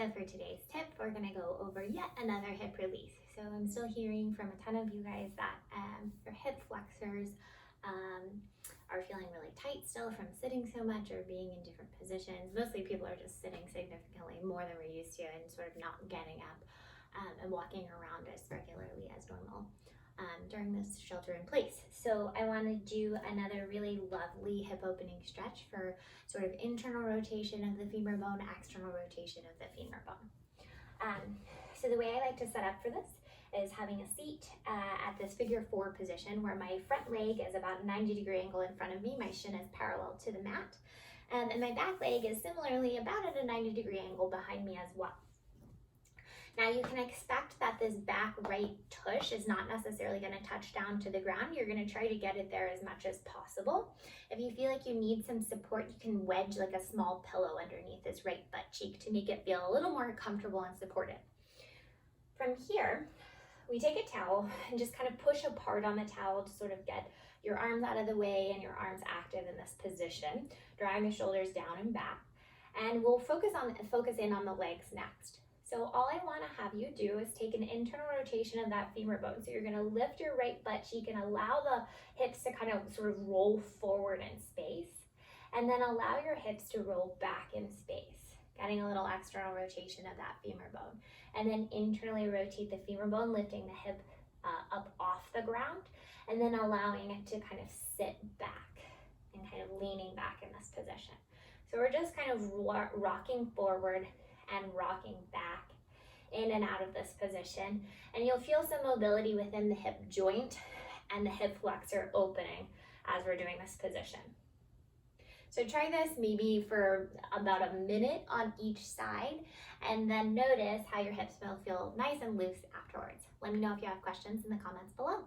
So for today's tip, we're gonna go over yet another hip release. So I'm still hearing from a ton of you guys that your hip flexors are feeling really tight still from sitting so much or being in different positions. Mostly people are just sitting significantly more than we're used to and sort of not getting up and walking around as regularly as normal during this shelter in place. So I want to do another really lovely hip opening stretch for sort of internal rotation of the femur bone, external rotation of the femur bone. So the way I like to set up for this is having a seat at this figure 4 position where my front leg is about a 90-degree angle in front of me. My shin is parallel to the mat. And my back leg is similarly about at a 90-degree angle behind me as well. Now you can expect that this back right tush is not necessarily going to touch down to the ground. You're going to try to get it there as much as possible. If you feel like you need some support, you can wedge like a small pillow underneath this right butt cheek to make it feel a little more comfortable and supported. From here, we take a towel and just kind of push apart on the towel to sort of get your arms out of the way and your arms active in this position, drawing the shoulders down and back. And we'll focus in on the legs next. So all I want to have you do is take an internal rotation of that femur bone. So you're going to lift your right butt cheek and allow the hips to kind of sort of roll forward in space. And then allow your hips to roll back in space, getting a little external rotation of that femur bone. And then internally rotate the femur bone, lifting the hip up off the ground, and then allowing it to kind of sit back and kind of leaning back in this position. So we're just kind of rocking forward and rocking back in and out of this position. And you'll feel some mobility within the hip joint and the hip flexor opening as we're doing this position. So try this maybe for about a minute on each side, and then notice how your hips will feel nice and loose afterwards. Let me know if you have questions in the comments below.